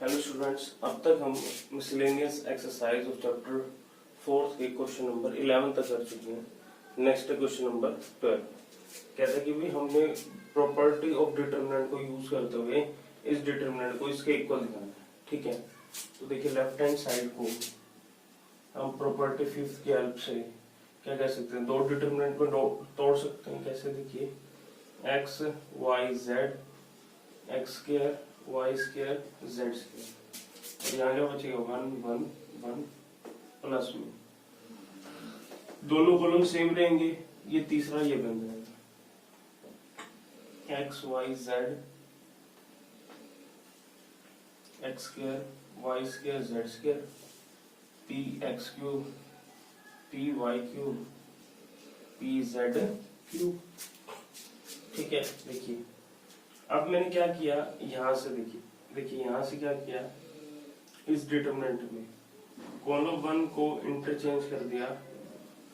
Hello students, अब तक हम मिसलेनियस एक्सरसाइज ऑफ चैप्टर 4 के क्वेश्चन नंबर 11 तक कर चुके हैं। नेक्स्ट क्वेश्चन नंबर 12 कहता है कि भी हमने प्रॉपर्टी ऑफ डिटरमिनेंट को यूज करते हुए इस डिटरमिनेंट को इसके इक्वल दिखाना है। ठीक है, तो देखिए लेफ्ट हैंड साइड को हम प्रॉपर्टी फिफ्थ की हेल्प से क्या कह सकते हैं, दो डिटरमिनेंट को तोड़ सकते हैं। कैसे? देखिए x y z x square y square z square, और यहाँ क्या बचेगा 1 1 1 प्लस में दोनों कॉलम सेम रहेंगे। ये तीसरा ये बन जाएगा x y z x square y square z square p x cube p y cube p z cube. ठीक है, देखिए अब मैंने क्या किया, यहां से देखिए यहां से क्या किया, इस डिटरमिनेंट में कॉलम 1 को इंटरचेंज कर दिया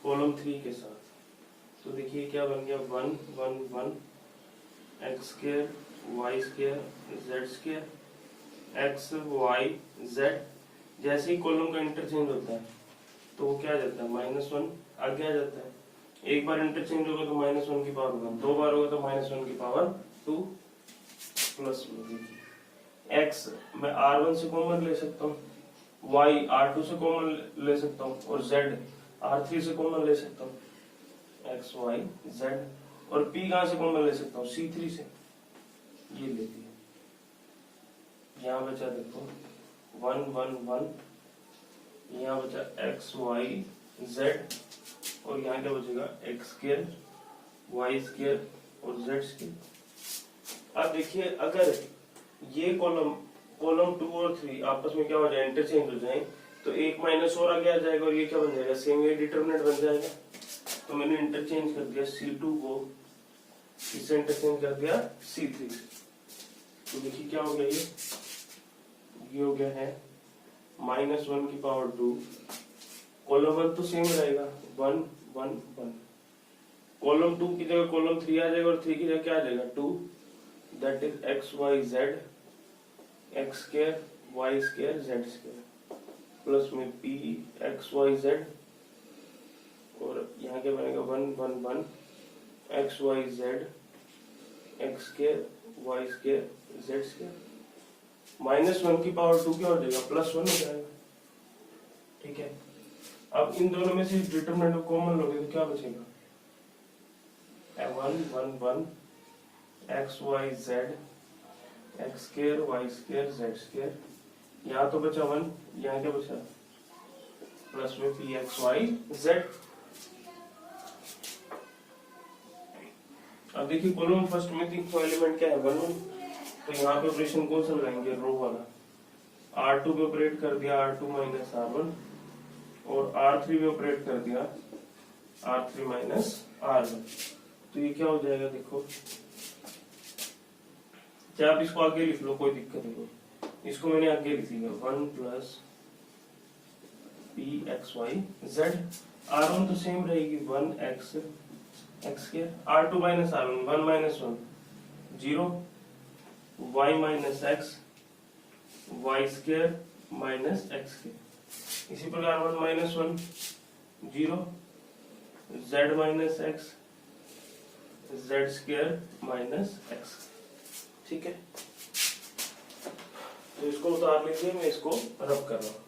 कॉलम 3 के साथ। तो देखिए क्या बन गया 1 1 1 x square y square z square x y z. जैसे ही कॉलम का इंटरचेंज होता है तो वो क्या आ जाता है -1 आगे आ जाता है। एक बार इंटरचेंज होगा तो -1 की पावर 1, दो बार होगा तो -1 की पावर 2 प्लस में। देखिए एक्स मैं R1 से कॉमन ले सकता हूँ, y R2 से कॉमन ले सकता हूँ और z R3 से कॉमन ले सकता हूँ, x y z। और p कहां से कॉमन ले सकता हूँ, C3 से। ये ले लिया, यहाँ बचा देखो 1 1 1, यहाँ बचा x y z और यहाँ क्या बचेगा x स्क्वायर y स्क्वायर और z स्क्वायर। अब देखिए अगर ये कॉलम 2 और 3 आपस में क्या हो जाए, इंटरचेंज हो जाए, तो एक माइनस और आगे आ जाएगा और ये क्या बन जाएगा, सेम ये डिटरमिनेंट बन जाएगा। तो मैंने इंटरचेंज कर दिया C2 को, इससे इंटरचेंज कर दिया C3 से। तो देखिए क्या हो गया, ये हो गया है -1 की पावर 2। कॉलम 1 तो सेम रहेगा 1 1 1, कॉलम 2 की जगह कॉलम 3 आ जाएगा और 3 की जगह क्या आ जाएगा 2, that is x y z x square y square z square plus में पी एक्स वाई जेड, और यहाँ क्या बनेगा 1 1 1 x y z x square y square z square. -1 की पावर 2 क्या हो जाएगा, +1 हो जाएगा। ठीक है, अब इन दोनों में से डिटरमिनेंट को कॉमन लोगे तो क्या बचेगा 1 1 1 x y z x square y square z square. यहाँ तो बचा 1, यहाँ क्या बचा प्लस में पी एक्स वाई जेड। अब देखिए कॉलम फर्स्ट में तीन एलिमेंट क्या है 1 1, तो यहाँ पे ऑपरेशन कौन सा लगाएंगे, रो वाला। R2 पे ऑपरेट कर दिया R2 माइनस R1 और R3 पे ऑपरेट कर दिया R3 माइनस R1। तो ये क्या हो जाएगा, देखो चाहे आप इसको आगे लिख लो कोई दिक्कत नहीं, इसको मैंने आगे लिख लिया 1 plus P x y z. R1 तो सेम रहेगी 1 x x square, R2 minus R1 1 minus 1 0, y minus x y square minus x square. इसी प्रकार 1 minus 1 0, z minus x z square minus x. ठीक है, तो इसको उतार लीजिए, मैं इसको रब कर रहा हूं।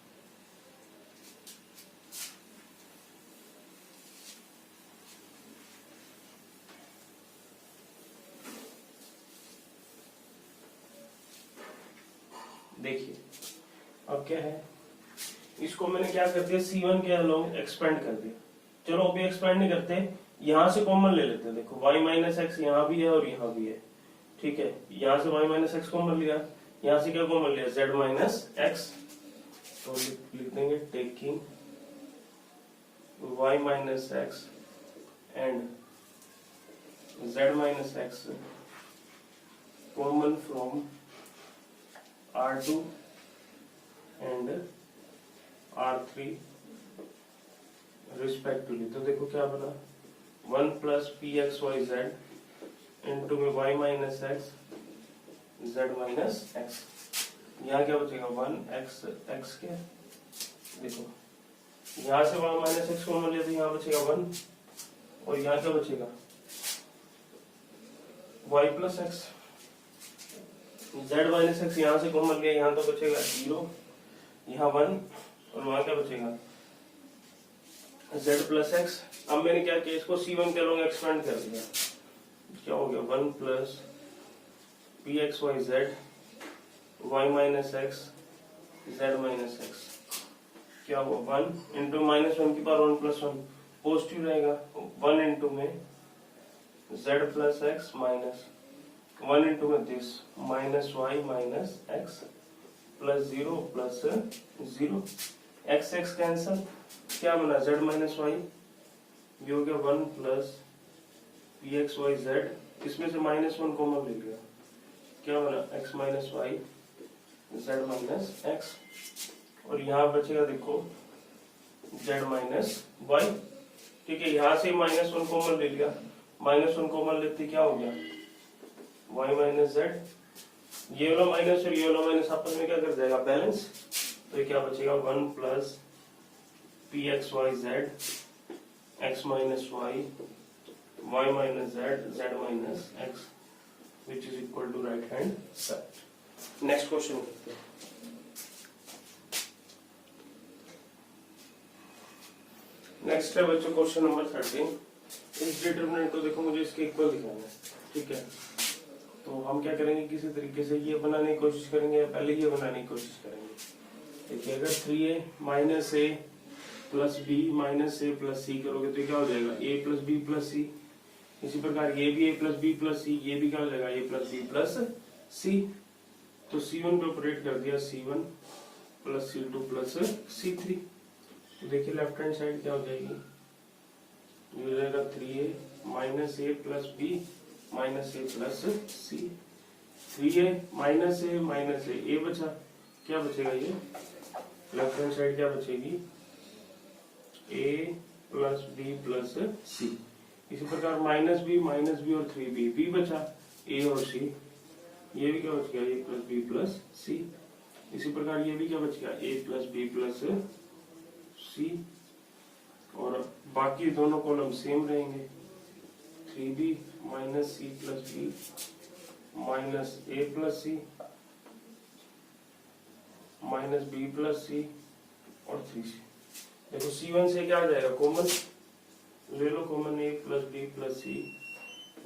देखिए अब क्या है, इसको मैंने क्या कर दिया C1 के अलोंग एक्सपेंड कर दिया। चलो अभी एक्सपेंड नहीं करते, यहां से कॉमन ले लेते हैं। देखो y माइनस एक्स यहाँ भी है और यहाँ भी है। ठीक है, यहां से y माइनस एक्स कॉमन लिया, यहां से क्या कॉमन लिया z माइनस एक्स। तो लिख देंगे taking y minus x and z minus x common from R2 and R3 respectively. तो देखो क्या बना 1 plus P x y z into में y minus x z minus x. यहाँ क्या बचेगा 1x स्क्वायर। देखो यहाँ से 1 माइनस एक्स कॉमन ले तो यहाँ बचेगा 1 और यहाँ क्या बचेगा y plus x. z minus x यहाँ से कॉमन गया, यहाँ तो बचेगा 0, यहाँ 1 और वहां क्या बचेगा z प्लस एक्स। अब मैंने क्या किया, इसको c1 के लोग एक्सपेंड कर दिया, क्या हो गया 1 plus P x y z y minus x z minus x, क्या हुआ 1 इंटू माइनस 1 की पावर 1 प्लस 1 पॉजिटिव रहेगा, 1 इंटू में z plus x minus 1 into में this minus y minus x plus 0 plus 0, x x cancel, क्या बना z minus y, ये हो गया 1 plus P x y z, इसमें से माइनस 1 कॉमन ले लिया, क्या बना x minus y z minus x, और यहाँ बचेगा देखो z माइनस वाई। ठीक है, यहाँ से माइनस 1 कॉमन ले लिया, माइनस 1 कॉमन लेते क्या हो गया y माइनस जेड, ये वाला माइनस और ये वाला माइनस आपस में क्या कर जाएगा बैलेंस, तो क्या बचेगा 1 plus P x y z x minus y y minus z z minus x which is equal to right hand side. Next question करते हैं। नेक्स्ट है बच्चों क्वेश्चन नंबर 13। इस डिटरमिनेंट को देखो मुझे इसके इक्वल दिखाना है, ठीक है, तो हम क्या करेंगे किसी तरीके से ये बनाने की कोशिश करेंगे, पहले ये बनाने की कोशिश करेंगे। देखिए अगर 3a minus a plus b minus a plus सी करोगे तो क्या हो जाएगा a plus b plus c, इसी प्रकार ये भी a प्लस बी प्लस सी, ये भी क्या हो जाएगा a प्लस बी प्लस सी, तो c1 पे ऑपरेट कर दिया c1 plus c2 plus c3, तो देखिए लेफ्ट हैंड साइड क्या हो जाएगी, ये हो जाएगा 3a minus a plus b minus a plus C, 3a minus ए बचा, क्या बचेगा ये लेफ्ट हैंड साइड क्या बचेगी a plus b plus c, इसी प्रकार माइनस बी और 3b, b बचा a और c, ये भी क्या बच गया a plus b plus c, इसी प्रकार ये भी क्या बच गया a plus b plus c, और बाकी दोनों कॉलम सेम रहेंगे, 3b minus c plus b minus a plus c minus b plus c और 3c। देखो c1 से क्या आ जाएगा कॉमन ले लो, common a plus b plus c,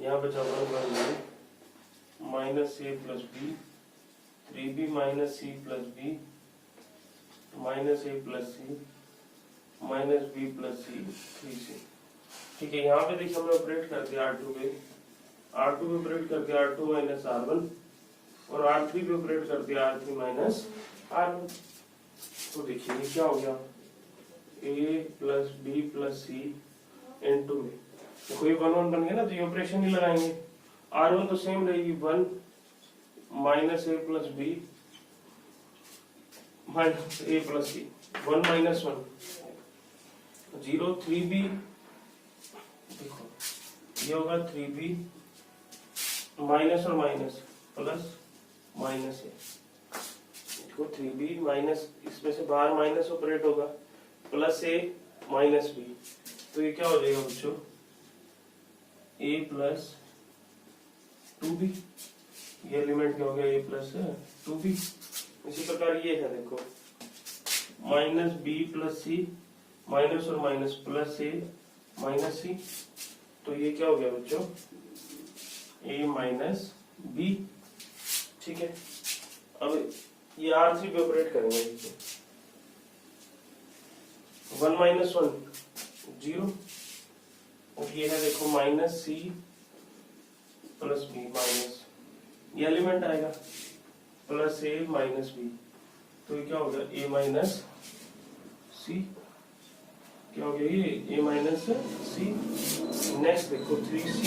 यहाँ बचा 1 minus a plus b 3b minus c plus b minus a plus c minus b plus c 3c। ठीक है, यहाँ पे देखिए हमने ऑपरेट कर दिया R2 पे ऑपरेट कर दिया R2 माइनस R1 और R3 पे ऑपरेट कर दिया R3 माइनस R1, तो देखिए ये क्या हो गया a plus b plus c into में, देखो ये 1 बन गया ना, तो ये ऑपरेशन ही लगाएंगे, R1 तो सेम रहेगी 1 minus a plus b minus a plus C 1 minus 1 0, 3b, देखो ये होगा 3b माइनस और माइनस प्लस माइनस ए, देखो 3b माइनस, इसमें से बाहर माइनस ऑपरेट होगा, प्लस ए माइनस बी, तो ये क्या हो जाएगा बच्चों a प्लस 2b, ये एलिमेंट क्या हो गया a प्लस 2b, इसी प्रकार ये है देखो minus b plus c minus और माइनस प्लस ए माइनस सी, तो ये क्या हो गया बच्चों a माइनस b। ठीक है, अब ये R3 पे ऑपरेट करेंगे, 1 माइनस 1 0, और ये है देखो minus c plus b minus, ये एलिमेंट आएगा प्लस ए माइनस बी, तो ये क्या हो गया a माइनस सी, क्या हो गया ये a माइनस सी। नेक्स्ट देखो 3c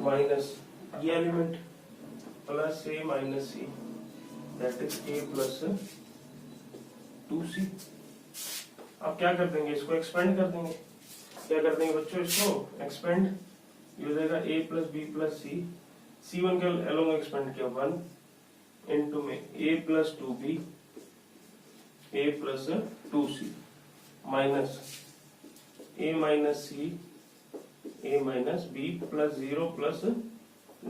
माइनस ये element plus a minus c, that is a plus 2c। अब क्या कर देंगे, इसको एक्सपेंड कर देंगे, क्या कर देंगे बच्चों इसको एक्सपेंड, ये हो जाएगा a plus b plus c, c1 के अलोंग एक्सपेंड किया 1 इंटू में a plus 2b a plus 2c minus a minus c a minus b plus 0 plus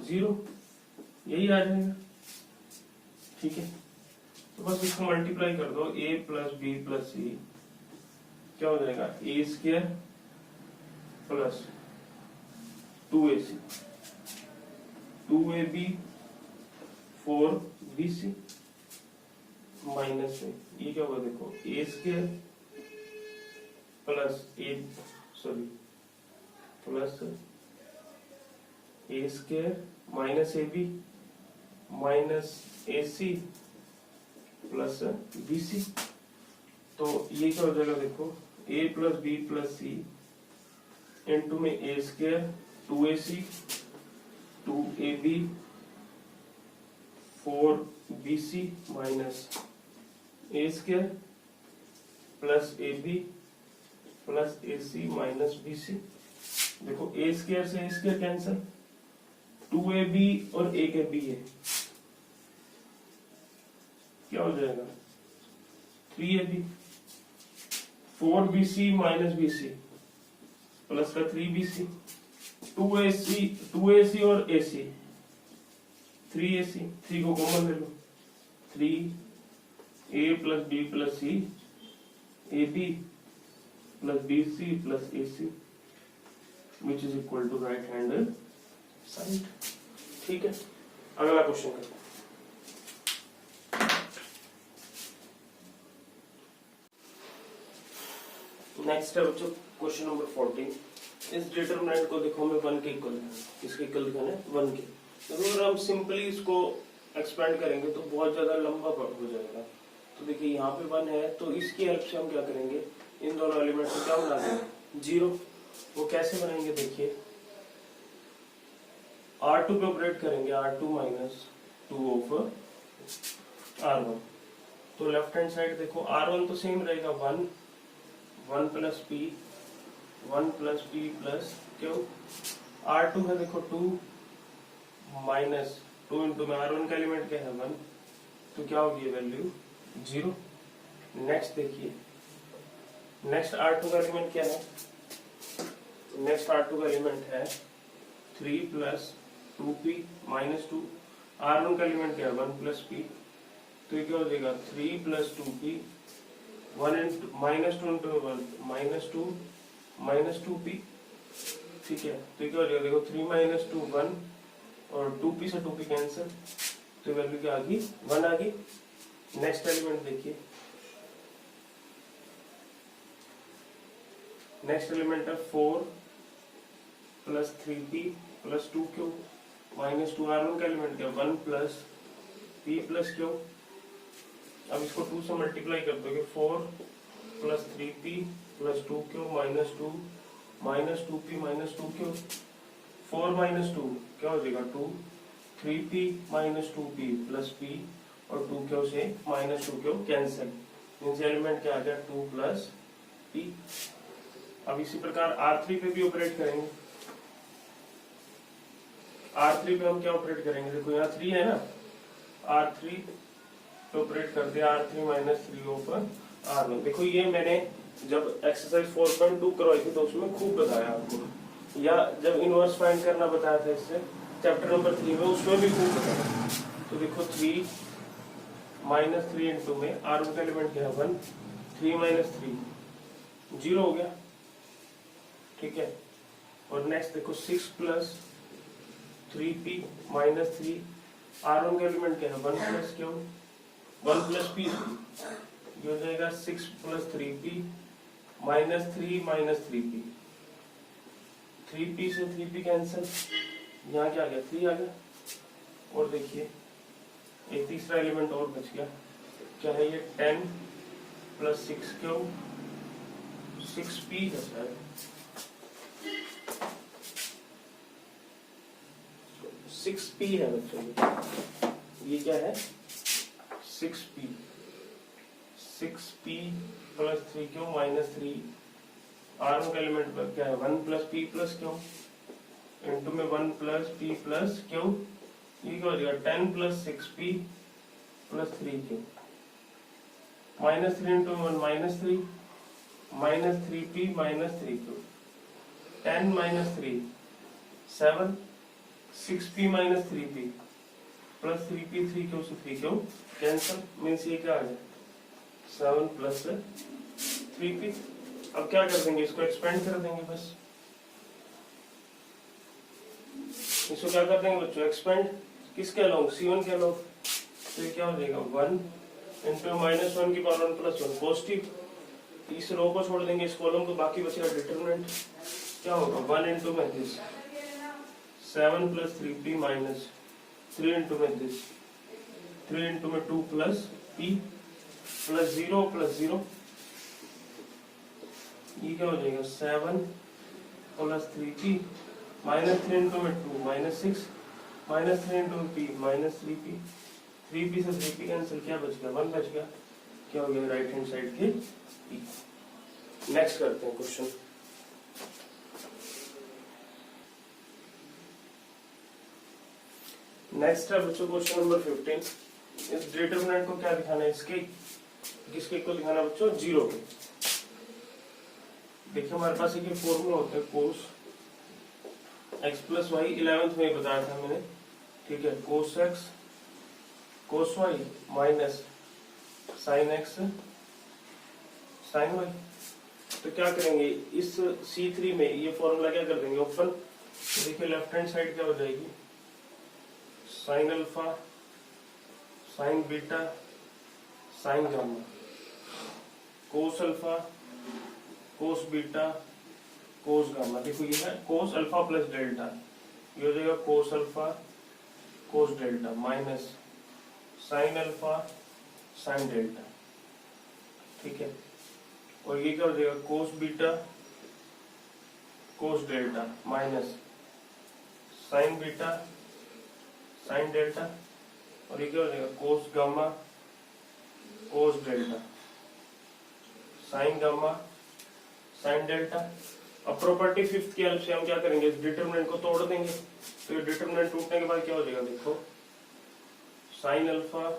0, यही आ जाएगा। ठीक है, तो बस इसको मल्टीप्लाई कर दो, a प्लस बी प्लस सी क्या हो जाएगा, ए square plus 2ac 2ab 4bc minus में ये क्या होगा, देखो a square plus plus a square minus a b minus a c plus b c. तो ये क्या हो जाएगा, देखो a plus b plus c into में a square 2ac 2ab 4bc minus a square plus ab plus ac minus bc। देखो a square से ए square cancel, 2ab और एक ab है, क्या हो जाएगा 3ab 4bc minus bc plus का 3bc 2ac और ac 3ac 3 को कॉमन ले लो, 3a plus b plus c ab plus bc plus ac which is equal to right hand side. ठीक है, अगला क्वेश्चन करते हैं। नेक्स्ट है बच्चों क्वेश्चन नंबर 14। इस डिटरमिनेंट को देखो हमें 1 के इक्वल है, किसके इक्वल दिखाना है 1 के। तो अगर हम सिंपली इसको एक्सपेंड करेंगे तो बहुत ज्यादा लंबा हो जाएगा। तो देखिए यहाँ पे 1 है, तो इसकी हेल्प से हम क्या करेंगे, इन दोनों एलिमेंट को क्या बना देंगे 0। वो कैसे बनाएंगे, देखिए R2 पे ऑपरेट करेंगे, R2 माइनस 2 ऑफ R1। तो लेफ्ट हैंड साइड देखो R1 तो सेम रहेगा 1 plus p 1 plus p plus Q. R2 है देखो 2 माइनस 2 इंटू में R1 का एलिमेंट क्या है 1, तो क्या होगी वैल्यू 0। नेक्स्ट देखिए, नेक्स्ट R2 का एलिमेंट क्या है, नेक्स्ट R2 का एलिमेंट है 3 प्लस 2p माइनस 2। R1 का एलिमेंट क्या है 1 प्लस p, तो ये क्या हो जाएगा 3 plus 2p 1 into minus 2 into 1 minus 2p। ठीक है, तो क्या हो जाएगा, देखो 3 माइनस 2 1 और 2p से 2p कैंसिल, तो वैल्यू क्या आ गई 1 आ गई। नेक्स्ट एलिमेंट देखिए, नेक्स्ट एलिमेंट है 4 plus 3p plus 2q minus 2। R1 का एलिमेंट क्या 1 प्लस p प्लस q। अब इसको 2 से मल्टीप्लाई कर दोगे, 4 plus 3p plus 2q minus 2 minus 2p minus 2q। 4 minus 2 क्या हो जाएगा 2, 3p minus 2p plus p और 2q से माइनस 2q कैंसिल, इनसे एलिमेंट क्या आ गया 2 प्लस p। अब इसी प्रकार R3 पे भी ऑपरेट करेंगे। R3 पे हम क्या ऑपरेट करेंगे, देखो यहाँ 3 है ना, R3 तो ऑपरेट करते हैं R3 माइनस 3 ओवर R1। देखो ये मैंने जब एक्सरसाइज 4.2 करवाई थी तो उसमें खूब बताया आपको, या जब इनवर्स फाइंड करना बताया था इससे चैप्टर नंबर 3 में, उसमें भी खूब बताया। तो देखो 3 माइनस 3 इंटू में R1 का एलिमेंट क्या है 1, 3 माइनस 3 0 हो गया। ठीक है, और नेक्स्ट देखो 6 प्लस 3p माइनस 3। R1 का एलिमेंट क्या है 1 प्लस क्यू 1 प्लस p, ये हो जाएगा 6 plus 3p minus 3 minus 3p। 3p से 3p कैंसिल, यहाँ क्या आ गया 3 आ गया। और देखिए एक तीसरा एलिमेंट और बच गया, क्या है ये 10 प्लस 6q 6p है शायद, 6p है बच्चों, ये क्या है 6p plus 3q minus 3। R1 का एलिमेंट क्या है 1 plus p plus q into में 1 प्लस p प्लस q, ये क्या हो जाएगा 10 plus 6p plus 3Q, minus 3 into 1 minus 3, minus 3P minus 3Q, 10 minus 3 7, 6P minus 3P plus 3P, 3Q से 3Q cancel, means ये क्या आ गया 7 प्लस 3P। अब क्या कर देंगे, इसको एक्सपेंड कर देंगे बस, इसको क्या कर देंगे बच्चों एक्सपेंड, किसके अलोंग C1 के अलोंग, तो ये क्या हो जाएगा 1 इंटू माइनस 1 की पावर 1 प्लस 1 पॉजिटिव, इस रो को छोड़ देंगे इस कॉलम को, बाकी बचेगा डिटरमिनेंट, क्या होगा 1 इंटू में this 7 plus 3P minus 3 into में दिस 3 इंटू में 2 प्लस P प्लस 0 ये क्या हो जाएगा 7 प्लस 3P माइनस 3 इंटू में 2 minus 6 minus 3 into P minus 3P, 3P से 3P कैंसिल, क्या बच गया 1 बच गया, क्या हो गया राइट हैंड साइड के P। नेक्स्ट करते हैं क्वेश्चन। नेक्स्ट है बच्चों क्वेश्चन नंबर 15। इस डिटरमिनेंट को क्या दिखाना है, इसके किसके को दिखाना है बच्चों 0 के। देखिए हमारे पास एक फॉर्मूला होता है cos x plus Y, 11th में बताया था मैंने, ठीक है, cos x cos y minus sine x sine y। तो क्या करेंगे इस C3 में ये फॉर्मूला क्या कर देंगे ओपन, देखिए लेफ्ट हैंड साइड क्या हो जाएगी sine alpha sign beta sine gamma, cos alpha cos beta cos gamma. देखो ये है कोस अल्फा प्लस डेल्टा, ये हो जाएगा cos alpha cos delta minus sine alpha sine delta, ठीक है, और ये क्या हो जाएगा कोस बीटा कोस delta minus sign beta sine delta, और ये क्या हो जाएगा कोस गामा कोस delta sign gamma sine delta. अब प्रॉपर्टी फिफ्थ की हेल्प से हम क्या करेंगे इस डिटरमिनेंट को तोड़ देंगे, तो ये डिटरमिनेंट टूटने के बाद क्या हो जाएगा देखो sine alpha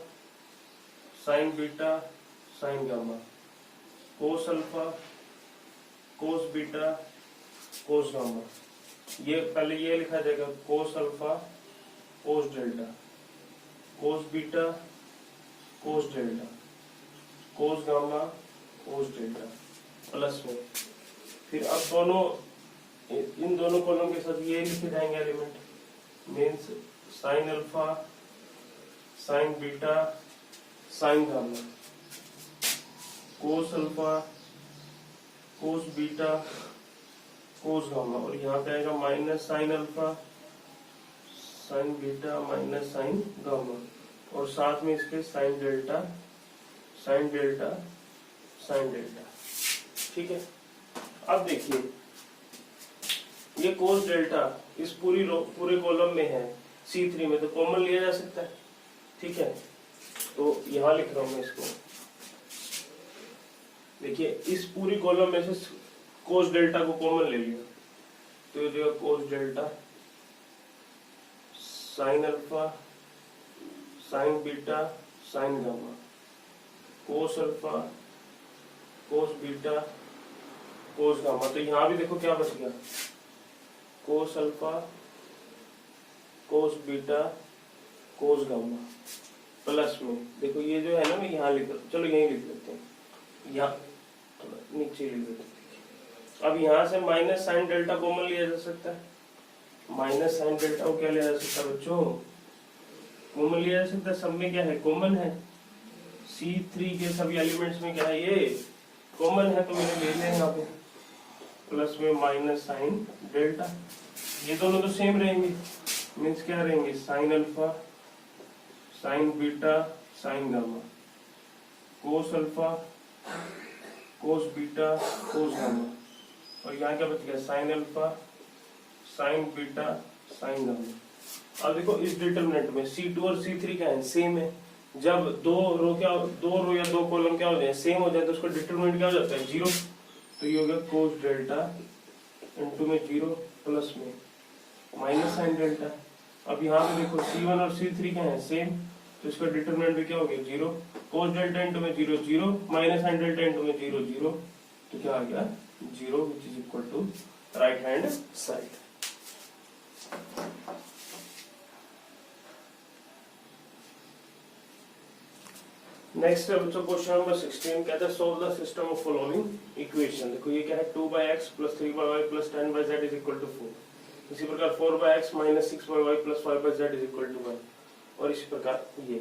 sign beta sine gamma, cos alpha cos beta cos gamma, ये पहले ये लिखा जाएगा cos alpha cos delta cos beta कोस डेल्टा कोस गामा कोस डेल्टा प्लस में, फिर अब दोनों इन दोनों कॉलम के साथ ये लिखे जाएंगे element, means sine alpha sign beta sine gamma, cos alpha cos beta cos gamma, और यहाँ पे आएगा minus sine alpha sign beta minus sign gamma, और साथ में इसके sine delta sine delta sine delta, ठीक है। अब देखिए ये कोस डेल्टा इस पूरे कॉलम में है C3 में, तो कॉमन लिया जा सकता है, ठीक है, तो यहां लिख रहा हूं मैं इसको, देखिए इस पूरी कॉलम में से कोस डेल्टा को कॉमन ले लिया, तो ये देखो कोस delta sine alpha sign beta sine gamma, cos alpha cos beta cos gamma, तो यहां भी देखो क्या बच गया cos alpha cos beta cos gamma plus में, देखो ये जो है ना मैं यहाँ लिख, चलो यहीं लिख लेते हैं, यहाँ नीचे लिख देते हैं। अब यहाँ से माइनस साइन डेल्टा कॉमन लिया जा सकता है, माइनस साइन डेल्टा को क्या लिया जा सकता है बच्चों कॉमन लिया जा सकता है, सब में क्या है कॉमन है, C3 के सभी एलिमेंट्स में क्या है ये कॉमन है, तो मैंने ले लिया यहाँ पे प्लस में माइनस साइन डेल्टा, ये दोनों तो सेम रहेंगे, मीन्स क्या रहेंगे sine alpha sign beta sine gamma, cos alpha cos beta cos gamma, और यहाँ क्या बच गया sine alpha sign beta sine gamma. अब देखो इस डिटरमिनेंट में C2 और C3 क्या है सेम है, जब दो रो या दो कॉलम क्या हो जाए सेम हो जाए तो उसका डिटरमिनेंट क्या हो जाता है 0, तो ये हो गया कोस डेल्टा इनटू में 0 प्लस में माइनस साइन डेल्टा। अब यहाँ पे देखो C1 और C3 क्या है सेम, तो इसका डिटरमिनेंट भी क्या हो गया 0। cos डेल्टा इंटू में 0 0 माइनस साइन डेल्टा इंटू में 0 0, तो क्या आ गया 0 which is equal to right hand side. Next है बच्चों क्वेश्चन नंबर 16, कहता है solve the system of following equation. देखो ये क्या है 2/x + 3/y + 10/z = 4। इसी प्रकार 4/x - 6/y + 5/z = 1, और इसी प्रकार ये,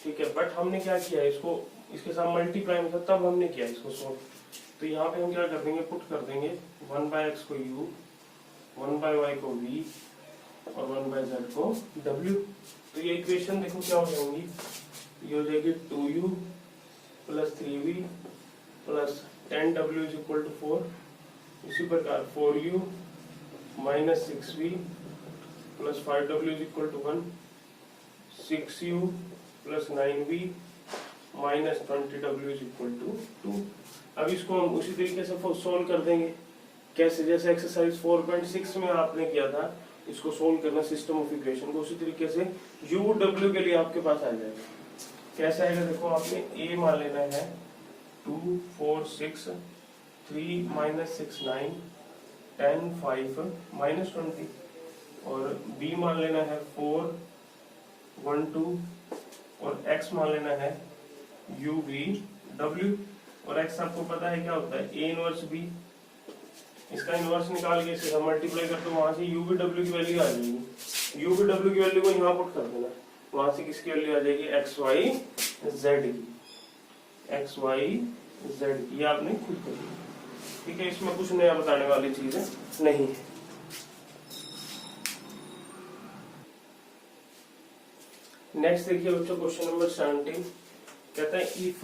ठीक है। बट हमने क्या किया है इसको, इसके साथ मल्टीप्लाई में था तब हमने किया इसको सोल्व। तो यहाँ पे हम क्या कर देंगे, पुट कर देंगे 1/x को u, 1/y को v और 1/z को w। तो ये इक्वेशन देखो क्या हो जाएंगी, ये हो जाएगी 2u + 3v + 10w = 4। इसी प्रकार 4u - 6v + 5w = 1, 6u + 9v - 20w = 2। अब इसको हम उसी तरीके से सोल्व कर देंगे। कैसे, जैसे एक्सरसाइज 4.6 में आपने किया था, इसको सोल्व करना सिस्टम ऑफ इक्वेशन को, उसी तरीके से u w के लिए आपके पास आ जाएगा। कैसे आएगा देखो, आपने a मान लेना है 2 4 6 3 - 6 9 10 5 -20, और b मान लेना है 4 1 2, और x मान लेना है u v w, और x आपको पता है क्या होता है a इनवर्स b। इसका इनवर्स निकाल के इसे मल्टीप्लाई करते वहां से u v w की वैल्यू आ जाएगी। u v w की वैल्यू को यहाँ पुट कर देना, वहां से किसकी वैल्यू आ जाएगी x y z की, x y z, ये आपने खुद कर दिया, ठीक है। इसमें कुछ नया बताने वाली चीजें नहीं है। नेक्स्ट देखिए बच्चों क्वेश्चन नंबर 17, कहता है if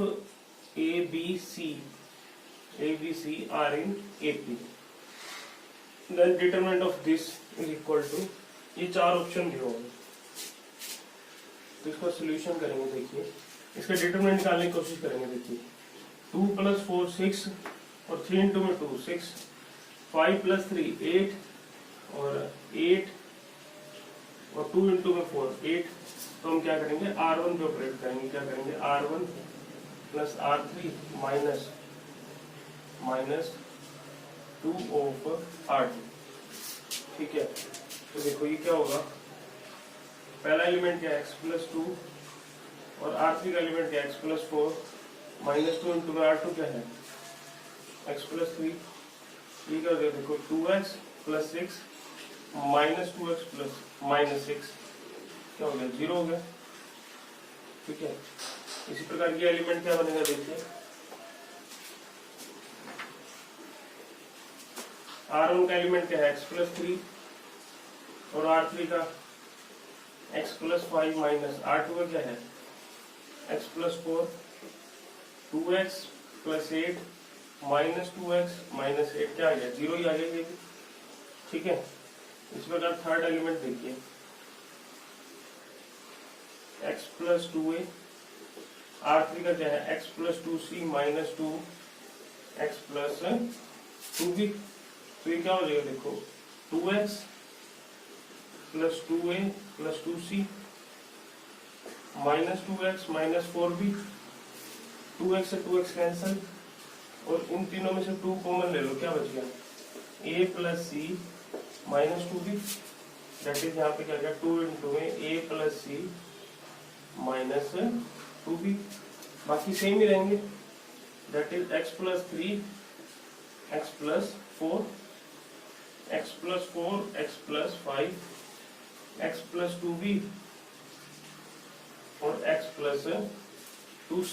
ABC are in AP, then determinant of this is equal to, ये चार ऑप्शन दिए होंगे, तो इसका सोल्यूशन करेंगे। देखिए इसका डिटरमिनेंट निकालने की कोशिश करेंगे। देखिए 2 + 4 6, और 3 × 2 6, 5 + 3 8, और 8 और 2 × 4 8। तो हम क्या करेंगे, R1 पे ऑपरेट करेंगे। क्या करेंगे, R1 + R3 minus 2 of R2, ठीक है। तो देखो ये क्या होगा, पहला एलिमेंट क्या है x + 2, और R3 का एलिमेंट क्या है x + 4, -2 × R2 क्या है x + 3, ये कर दे देखो 2x + 6 -2x + -6 क्या हो गया 0 हो गया, ठीक है। इसी प्रकार ये एलिमेंट क्या बनेगा, देखिए R1 का एलिमेंट क्या है x + 3, और R3 का x + 5 माइनस R2 का क्या है x + 4, 2x + 8 -2x -8 क्या आ गया 0 ही आ गया ये, ठीक है। इस प्रकार थर्ड एलिमेंट देखिए x + 2a, R3 का क्या है x + 2c -2x + 2b, तो ये क्या हो जाएगा देखो 2x + 2a + 2c -2x -4b, 2x से 2x कैंसिल, और इन तीनों में से 2 कॉमन ले लो, क्या बच गया a + c -2b, that is यहाँ पे क्या गया 2 × a + c -2b, बाकी सेम ही रहेंगे, that is x + 3 x + 4 x + 4 x + 5 x + 2b और x + 2c,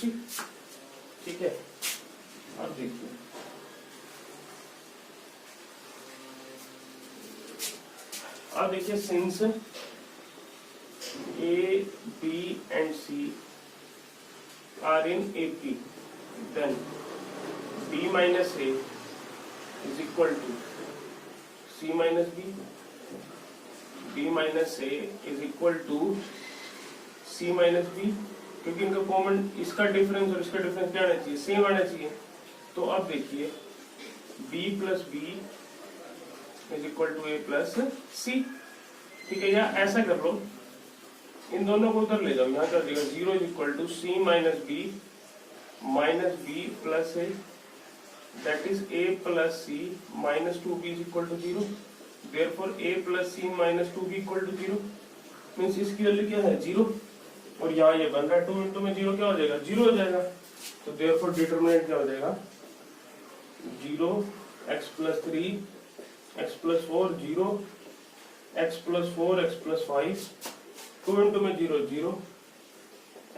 ठीक है। अब देखिए since A, B and C are in AP, then B - A is equal to C - B, B - A is equal to C - B, क्योंकि इनका common, इसका difference और इसका डिफरेंस क्या आना चाहिए, सेम आना चाहिए। तो अब देखिए B + B is equal to A + C, ठीक है। या ऐसा कर लो इन दोनों को उधर ले जाओ, यहाँ कर देगा 0 is equal to c minus b plus a, that is a plus c minus 2b is equal to 0। Therefore a plus c minus 2b equal to 0 means इसकी वैल्यू क्या है 0, और यहाँ ये बन रहा है 2 इंटू में 0 क्या हो जाएगा 0 हो जाएगा। तो देयरफॉर डिटरमिनेंट क्या हो जाएगा 0 x plus 3 x plus 4 0 x plus 4 x plus 5 2 into में 0 0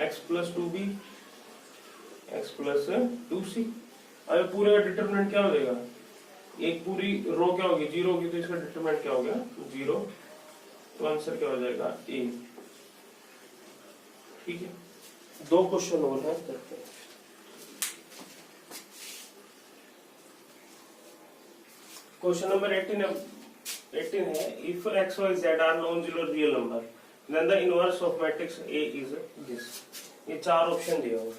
x plus 2b x plus 2c। अब पूरे का डिटरमिनेंट क्या हो जाएगा, एक पूरी रो क्या होगी 0 होगी, तो इसका डिटरमिनेंट क्या हो गया 0। तो आंसर क्या हो जाएगा ए। ठीक है, 2 क्वेश्चन और है करते हैं। क्वेश्चन नंबर 18 है if x y z are non zero real number then the inverse of matrix A is this. ये 4 ऑप्शन दिए हुए,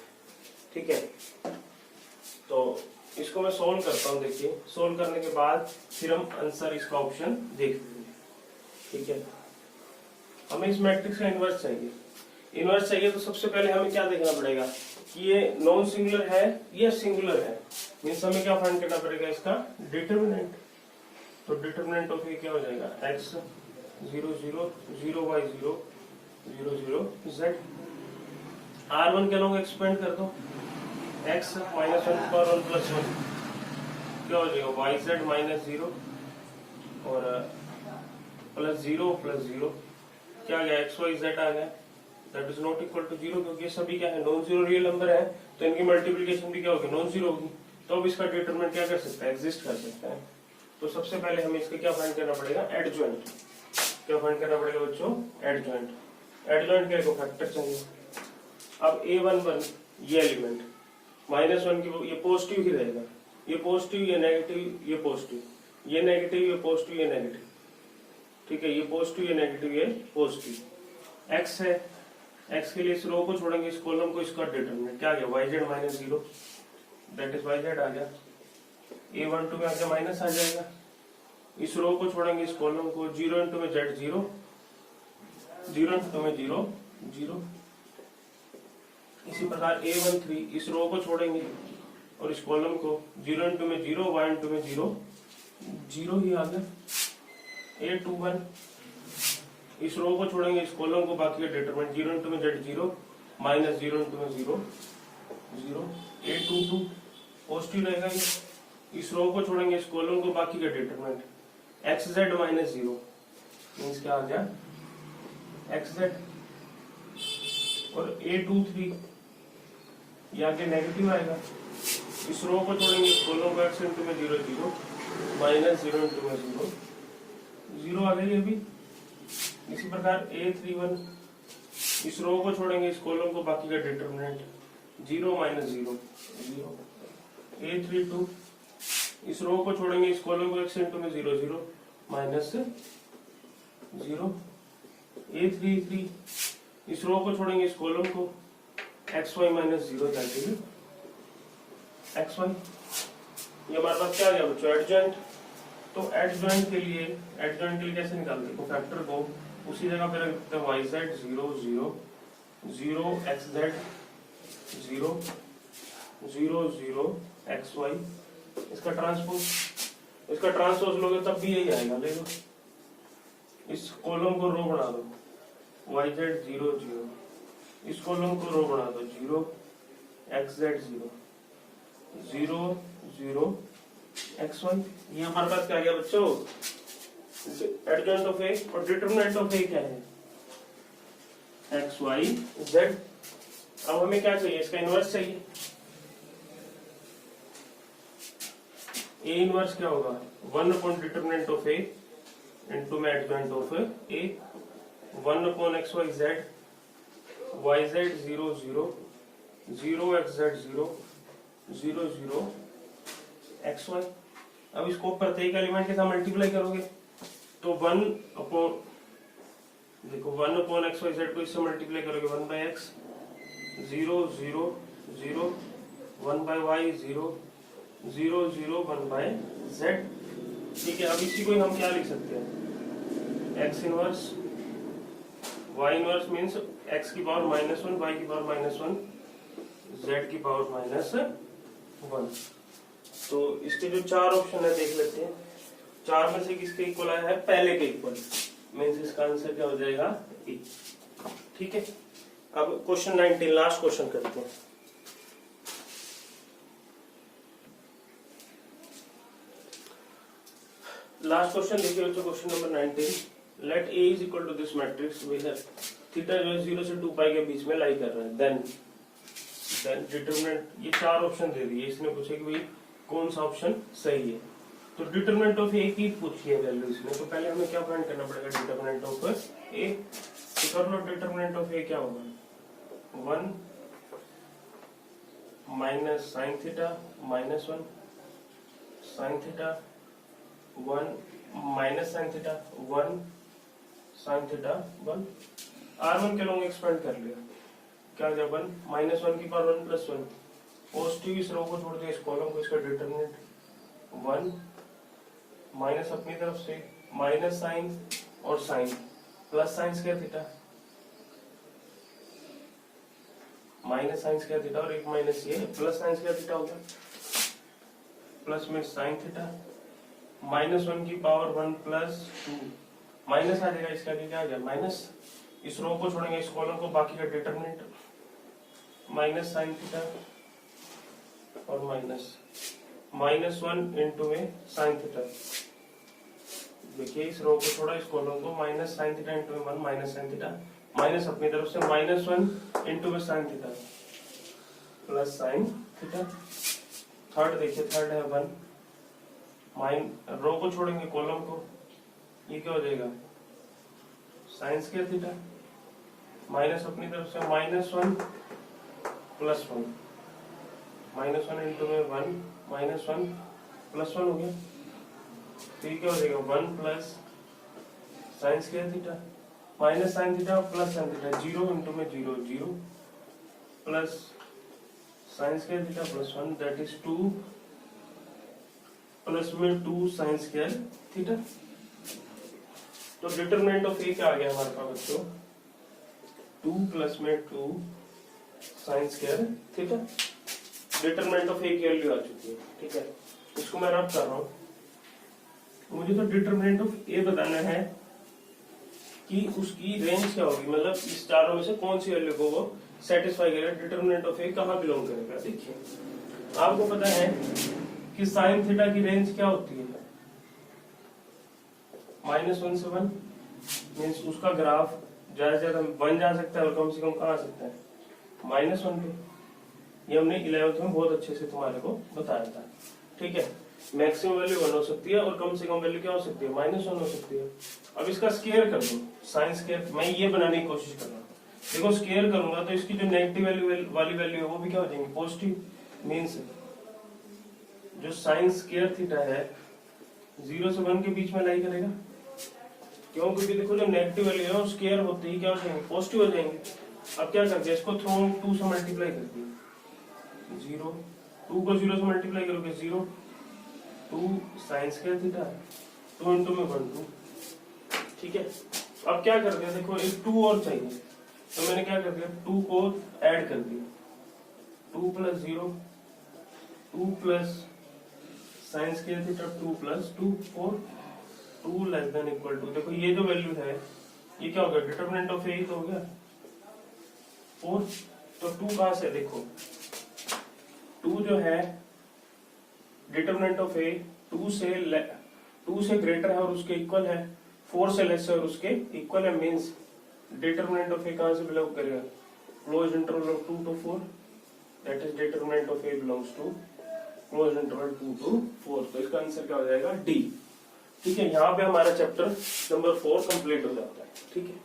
ठीक है। तो इसको मैं सोल्व करता हूं, देखिए सोल्व करने के बाद फिर हम आंसर इसका ऑप्शन देखते हैं, ठीक है। हमें इस मैट्रिक्स का इनवर्स चाहिए। इनवर्स चाहिए तो सबसे पहले हमें क्या देखना पड़ेगा कि ये नॉन सिंगुलर है या सिंगुलर है, मीन्स हमें क्या फाइंड करना पड़ेगा इसका डिटरमिनेंट। तो डिटरमिनेंट ऑफ ये क्या हो जाएगा x 0 0 0 y 0 0 0 z। r1 के लोग एक्सपेंड कर दो, x माइनस 1 पावर 1 प्लस 1 क्या हो जाएगा y z माइनस 0 और प्लस 0 क्या आ गया x y z आ गया, that is not equal to 0, क्योंकि सभी क्या है नॉन जीरो रियल नंबर है, तो इनकी मल्टीप्लिकेशन भी क्या होगी नॉन जीरो होगी। तो अब इसका डिटरमिनेंट क्या कर सकता है एग्जिस्ट कर सकता है। तो सबसे पहले हमें इसका क्या फाइंड करना पड़ेगा एडजॉइंट। क्या फाइंड करना पड़ेगा बच्चों एडजॉइंट। एडजॉइंट के लिए फैक्टर चाहिए। अब a11 ये एलिमेंट -1 की ये पॉजिटिव ही रहेगा, ये पॉजिटिव ये नेगेटिव ये पॉजिटिव ये नेगेटिव ये पॉजिटिव ये नेगेटिव, ठीक है। ये पॉजिटिव ये नेगेटिव ये पॉजिटिव। x है, x के लिए इस रो को छोड़ेंगे इस कॉलम को, इसका डिटरमिनेंट क्या आ गया yz minus 0 that is yz आ गया। a12 में आगे माइनस आ जाएगा, इस रो को छोड़ेंगे इस कॉलम को 0 इंटू में z 0 0 इंटू में 0 0। इसी प्रकार a13 इस रो को छोड़ेंगे और इस कॉलम को 0 इंटू में 0 y इंटू में 0 0 ही आ गया। a21 इस रो को छोड़ेंगे इस कॉलम को, बाकी का डिटरमिनेंट 0 इंटू में z 0 माइनस 0 इंटू में 0 0। a22 पॉजिटिव रहेगा ये, इस रो को छोड़ेंगे इस कॉलम को, बाकी का डिटरमिनेंट xz माइनस 0 मीन्स क्या आ गया xz। और a23 ये आगे नेगेटिव आएगा, इस रो को छोड़ेंगे इस कॉलम को x इंटू में 0 0 माइनस 0 इंटू में 0 0 आ गई अभी। इसी प्रकार a31 इस रो को छोड़ेंगे इस कॉलम को, बाकी का डिटरमिनेंट 0 माइनस 0 0। a32 इस रो को छोड़ेंगे इस कॉलम को x इंटू में 0 0 माइनस 0। a33 इस रो को छोड़ेंगे इस कॉलम को xy minus 0 that is xy। ये हमारे पास क्या आ गया बच्चों एडजॉइंट। तो एडजॉइंट के लिए कैसे निकालते हैं फैक्टर को उसी जगह पे रख देते हैं yz 0 0 0 xz 0 0 0 xy। इसका ट्रांसपोज लोगे तब भी यही आएगा, ले लो इस कॉलम को रो बना दो yz 0 0, इस कॉलम को रो बना दो 0 xz 0 0 0 xy। ये हमारे पास क्या आ गया बच्चों एडजॉइंट ऑफ ए, और डिटरमिनेंट ऑफ ए क्या है x y z। अब हमें क्या चाहिए इसका इनवर्स चाहिए। a इनवर्स क्या होगा 1 upon determinant of a into में adjoint of a 1 upon x y z yz 0 0 0 xz 0 0 0 xy। अब इसको प्रत्येक एलिमेंट के साथ मल्टीप्लाई करोगे तो 1 अपॉन देखो 1 अपॉन एक्स वाई जेड को इससे मल्टीप्लाई करोगे 1 by x 0 0 0 1 by y 0 0 0 1 by z. ठीक है, अब इसी को हम क्या लिख सकते हैं x inverse y inverse means x की पावर -1, y की पावर -1, z की पावर -1। तो इसके जो चार ऑप्शन है देख लेते हैं। चार में से किसके इक्वल आया है? पहले के इक्वल, मीन्स इसका आंसर क्या हो जाएगा? ए। ठीक है, अब क्वेश्चन 19 लास्ट क्वेश्चन करते हैं। लास्ट क्वेश्चन देखिए बच्चों, question number 19। Let a is equal to this matrix where theta जो है 0 से 2 पाई के बीच में लाई कर रहा है। देन डिटरमिनेंट, ये चार ऑप्शन दे दिए, इसने पूछे कि भाई कौन सा ऑप्शन सही है। तो डिटरमिनेंट ऑफ ए की पूछी है वैल्यू इसने, तो पहले हमें क्या फाइंड करना पड़ेगा? डिटरमिनेंट ऑफ ए। तो कर लो, डिटरमिनेंट ऑफ ए क्या होगा? 1 minus sine theta -1 sine theta 1 minus sine theta 1 sine theta 1। R1 के लोग एक्सपेंड कर लिया, क्या हो गया? 1 -1 की पावर 1 + 1। पॉजिटिव इस रो को छोड़ दिया, इस कॉलम को, इसका डिटरमिनेंट 1 माइनस अपनी तरफ से माइनस साइन और sine plus sine square theta, minus sine square theta और एक माइनस ये प्लस साइन स्क्वायर थीटा हो गया, प्लस में साइन थीटा -1 की पावर 1 + 2 माइनस आ जाएगा, इसका क्या आ गया? माइनस, इस रो को छोड़ेंगे, इस कॉलम को, बाकी का डिटरमिनेंट माइनस साइन थीटा और -1 इंटू में साइन थीटा। देखिए इस रो को छोड़ा, इस कॉलम को, minus sine theta into 1 minus sine theta, minus अपनी तरफ से -1 इंटू में sine theta plus sine theta. Third देखिए, थर्ड है 1 रो को छोड़ेंगे, कॉलम को, ये क्या हो जाएगा? साइन स्क्वायर थीटा माइनस अपनी तरफ से -1 + 1 -1 इंटू में 1 -1 + 1 हो गया। तो ये क्या हो जाएगा? 1 plus sine square theta minus sine theta plus sine theta, 0 into में 0 0 plus sine square theta plus 1, that is 2 plus में 2 साइन स्क्वायर थीटा। तो डिटरमिनेंट ऑफ ए क्या आ गया हमारे पास बच्चों? 2 प्लस में 2 sine square theta. Determinant of A की वैल्यू आ चुकी है। ठीक है, इसको मैं रब कर रहा हूं। मुझे तो डिटरमिनेंट ऑफ ए बताना है कि उसकी रेंज क्या होगी, मतलब इस चारों में से कौन सी वैल्यू को वो सेटिस्फाई करेगा। डिटरमिनेंट ऑफ ए कहां बिलोंग करेगा? देखिए आपको पता है कि साइन थीटा की रेंज क्या होती है? -1 से 1, मीन्स उसका ग्राफ ज्यादा से ज्यादा 1 जा सकता है और कम से कम कहां आ सकता है? -1 पे। ये हमने 11th में बहुत अच्छे से तुम्हारे को बताया था। ठीक है, मैक्सिमम वैल्यू 1 हो सकती है और कम से कम वैल्यू क्या हो सकती है? -1 हो सकती है। अब इसका स्क्वायर कर दो, साइन स्क्वायर, मैं ये बनाने की कोशिश कर रहा हूँ। देखो स्क्वायर करूंगा तो इसकी जो नेगेटिव वैल्यू वाली वैल्यू है वो भी क्या हो जाएंगी? पॉजिटिव। मीन्स जो साइन स्क्वायर थीटा है 0 से 1 के बीच में लाई करेगा। क्यों? क्योंकि देखो जो नेगेटिव वैल्यू है वो स्क्वायर होते ही क्या हो जाएंगे? पॉजिटिव हो जाएंगे। अब क्या कर दिया, इसको थ्रो 2 से मल्टीप्लाई कर दिया, 0 2 को 0 से मल्टीप्लाई करोगे 0 2 साइन स्क्वायर थीटा 2 इंटू में 1 2। ठीक है, अब क्या कर दिया, देखो एक 2 और चाहिए, तो मैंने क्या कर दिया, 2 को ऐड कर दिया, 2 + 0 2 प्लस साइन स्क्वायर थीटा 2 + 2 4 2 < = 2। देखो ये जो वैल्यू है ये क्या हो गया? डिटरमिनेंट ऑफ ए तो हो गया 4। तो 2 कहां से? देखो 2 जो है डिटरमिनेंट ऑफ ए 2 से ग्रेटर है और उसके इक्वल है, 4 से लेस है और उसके इक्वल है। मींस डिटरमिनेंट ऑफ ए कहां से बिलोंग करेगा? Close interval of 2 to 4, that is determinant of a belongs to close interval 2 to 4। तो इसका आंसर क्या हो जाएगा? डी। ठीक है, यहाँ पे हमारा चैप्टर नंबर 4 कंप्लीट हो जाता है। ठीक है।